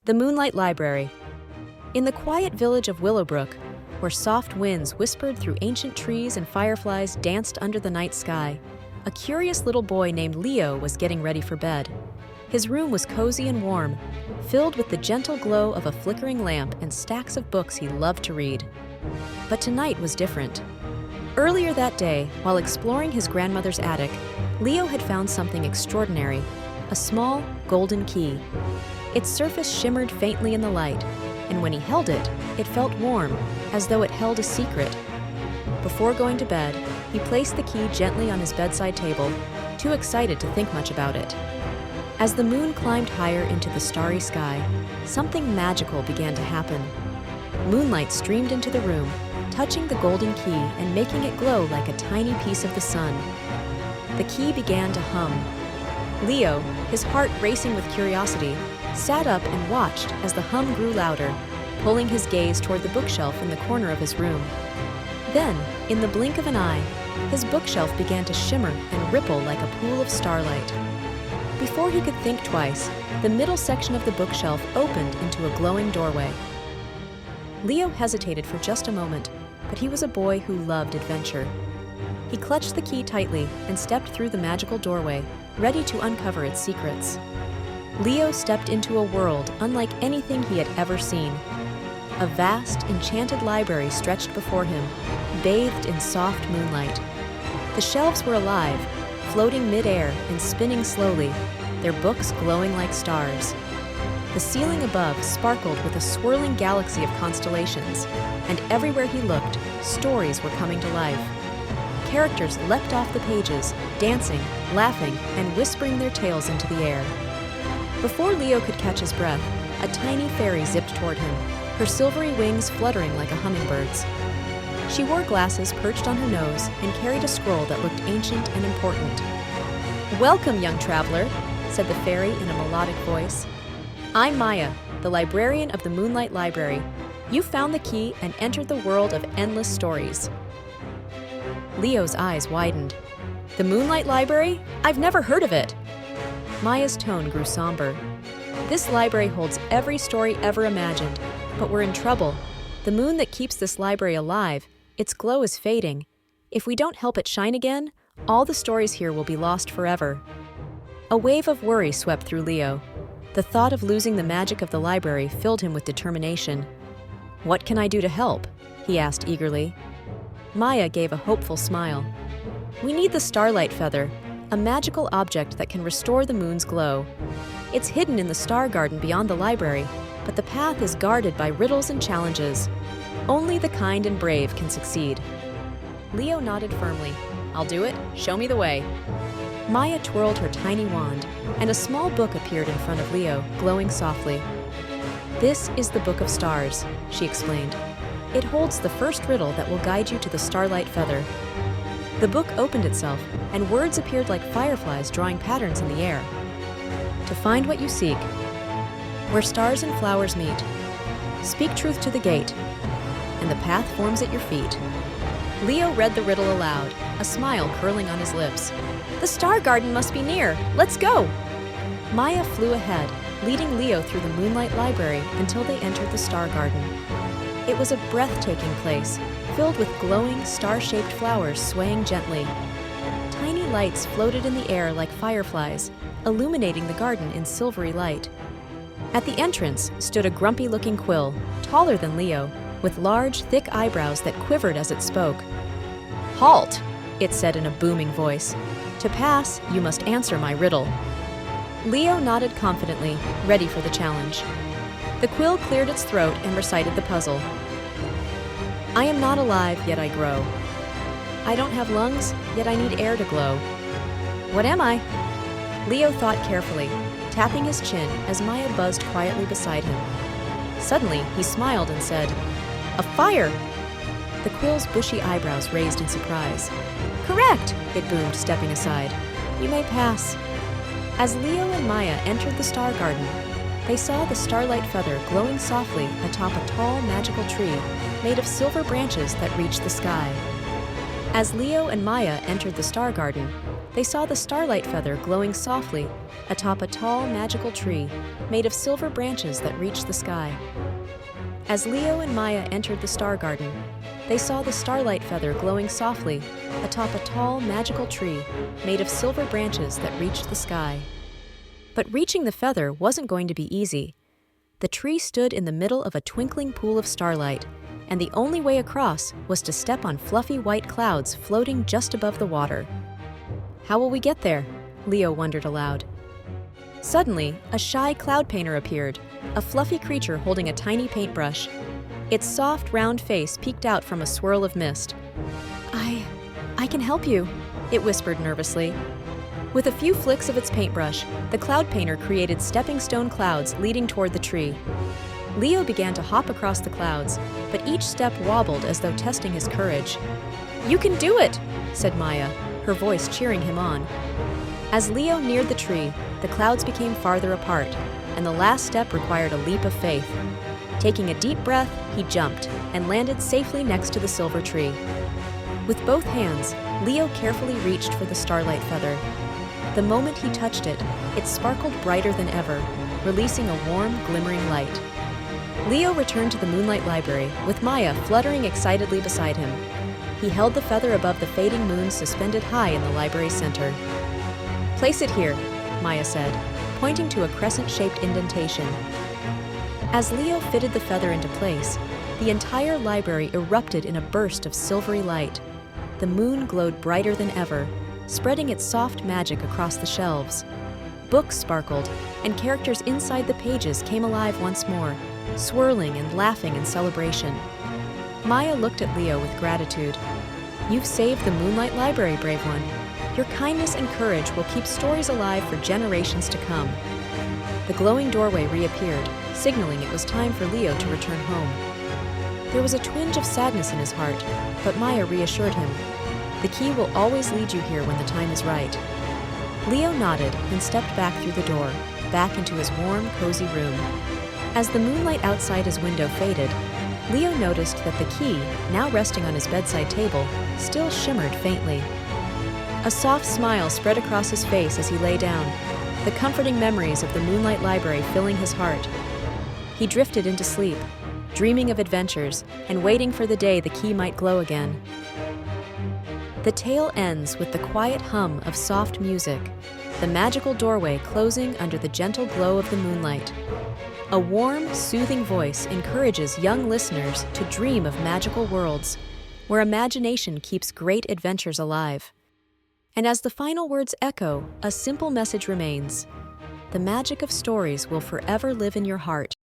The Moonlight Library. In the quiet village of Willowbrook, where soft winds whispered through ancient trees and fireflies danced under the night sky, a curious little boy named Leo was getting ready for bed. His room was cozy and warm, filled with the gentle glow of a flickering lamp and stacks of books he loved to read. But tonight was different. Earlier that day, while exploring his grandmother's attic, Leo had found something extraordinary, a small, golden key. Its surface shimmered faintly in the light, and when he held it, it felt warm, as though it held a secret. Before going to bed, he placed the key gently on his bedside table, too excited to think much about it. As the moon climbed higher into the starry sky, something magical began to happen. Moonlight streamed into the room, touching the golden key and making it glow like a tiny piece of the sun. The key began to hum. Leo, his heart racing with curiosity, sat up and watched as the hum grew louder, pulling his gaze toward the bookshelf in the corner of his room. Then, in the blink of an eye, his bookshelf began to shimmer and ripple like a pool of starlight. Before he could think twice, the middle section of the bookshelf opened into a glowing doorway. Leo hesitated for just a moment, but he was a boy who loved adventure. He clutched the key tightly and stepped through the magical doorway, ready to uncover its secrets. Leo stepped into a world unlike anything he had ever seen. A vast, enchanted library stretched before him, bathed in soft moonlight. The shelves were alive, floating mid-air and spinning slowly, their books glowing like stars. The ceiling above sparkled with a swirling galaxy of constellations, and everywhere he looked, stories were coming to life. Characters leapt off the pages, dancing, laughing, and whispering their tales into the air. Before Leo could catch his breath, a tiny fairy zipped toward him, her silvery wings fluttering like a hummingbird's. She wore glasses perched on her nose and carried a scroll that looked ancient and important. "Welcome, young traveler," said the fairy in a melodic voice. "I'm Maya, the librarian of the Moonlight Library. You found the key and entered the world of endless stories." Leo's eyes widened. "The Moonlight Library? I've never heard of it." Maya's tone grew somber. "This library holds every story ever imagined, but we're in trouble. The moon that keeps this library alive, its glow is fading. If we don't help it shine again, all the stories here will be lost forever." A wave of worry swept through Leo. The thought of losing the magic of the library filled him with determination. "What can I do to help?" he asked eagerly. Maya gave a hopeful smile. "We need the Starlight Feather, a magical object that can restore the moon's glow. It's hidden in the star garden beyond the library, but the path is guarded by riddles and challenges. Only the kind and brave can succeed." Leo nodded firmly. "I'll do it. Show me the way." Maya twirled her tiny wand, and a small book appeared in front of Leo, glowing softly. "This is the Book of Stars," she explained. "It holds the first riddle that will guide you to the Starlight Feather." The book opened itself, and words appeared like fireflies drawing patterns in the air. "To find what you seek, where stars and flowers meet, speak truth to the gate, and the path forms at your feet." Leo read the riddle aloud, a smile curling on his lips. "The Star Garden must be near. Let's go!" Maya flew ahead, leading Leo through the Moonlight Library until they entered the Star Garden. It was a breathtaking place, filled with glowing, star-shaped flowers swaying gently. Tiny lights floated in the air like fireflies, illuminating the garden in silvery light. At the entrance stood a grumpy-looking quill, taller than Leo, with large, thick eyebrows that quivered as it spoke. "Halt!" it said in a booming voice. "To pass, you must answer my riddle." Leo nodded confidently, ready for the challenge. The quill cleared its throat and recited the puzzle. "I am not alive, yet I grow. I don't have lungs, yet I need air to glow. What am I?" Leo thought carefully, tapping his chin as Maya buzzed quietly beside him. Suddenly, he smiled and said, "A fire!" The quill's bushy eyebrows raised in surprise. "Correct!" it boomed, stepping aside. "You may pass." As Leo and Maya entered the Star Garden, they saw the Starlight Feather glowing softly atop a tall, magical tree made of silver branches that reached the sky. As Leo and Maya entered the Star Garden, they saw the Starlight Feather glowing softly atop a tall, magical tree made of silver branches that reached the sky. As Leo and Maya entered the Star Garden, they saw the Starlight Feather glowing softly atop a tall, magical tree made of silver branches that reached the sky. But reaching the feather wasn't going to be easy. The tree stood in the middle of a twinkling pool of starlight, and the only way across was to step on fluffy white clouds floating just above the water. How will we get there? Leo wondered aloud. Suddenly, a shy cloud painter appeared, a fluffy creature holding a tiny paintbrush. Its soft, round face peeked out from a swirl of mist. I can help you, it whispered nervously. With a few flicks of its paintbrush, the cloud painter created stepping stone clouds leading toward the tree. Leo began to hop across the clouds, but each step wobbled as though testing his courage. "You can do it," said Maya, her voice cheering him on. As Leo neared the tree, the clouds became farther apart, and the last step required a leap of faith. Taking a deep breath, he jumped and landed safely next to the silver tree. With both hands, Leo carefully reached for the Starlight Feather. The moment he touched it, it sparkled brighter than ever, releasing a warm, glimmering light. Leo returned to the Moonlight Library, with Maya fluttering excitedly beside him. He held the feather above the fading moon suspended high in the library center. "Place it here," Maya said, pointing to a crescent-shaped indentation. As Leo fitted the feather into place, the entire library erupted in a burst of silvery light. The moon glowed brighter than ever, spreading its soft magic across the shelves. Books sparkled, and characters inside the pages came alive once more, swirling and laughing in celebration. Maya looked at Leo with gratitude. "You've saved the Moonlight Library, brave one. Your kindness and courage will keep stories alive for generations to come." The glowing doorway reappeared, signaling it was time for Leo to return home. There was a twinge of sadness in his heart, but Maya reassured him. "The key will always lead you here when the time is right." Leo nodded and stepped back through the door, back into his warm, cozy room. As the moonlight outside his window faded, Leo noticed that the key, now resting on his bedside table, still shimmered faintly. A soft smile spread across his face as he lay down, the comforting memories of the Moonlight Library filling his heart. He drifted into sleep, dreaming of adventures and waiting for the day the key might glow again. The tale ends with the quiet hum of soft music, the magical doorway closing under the gentle glow of the moonlight. A warm, soothing voice encourages young listeners to dream of magical worlds, where imagination keeps great adventures alive. And as the final words echo, a simple message remains: the magic of stories will forever live in your heart.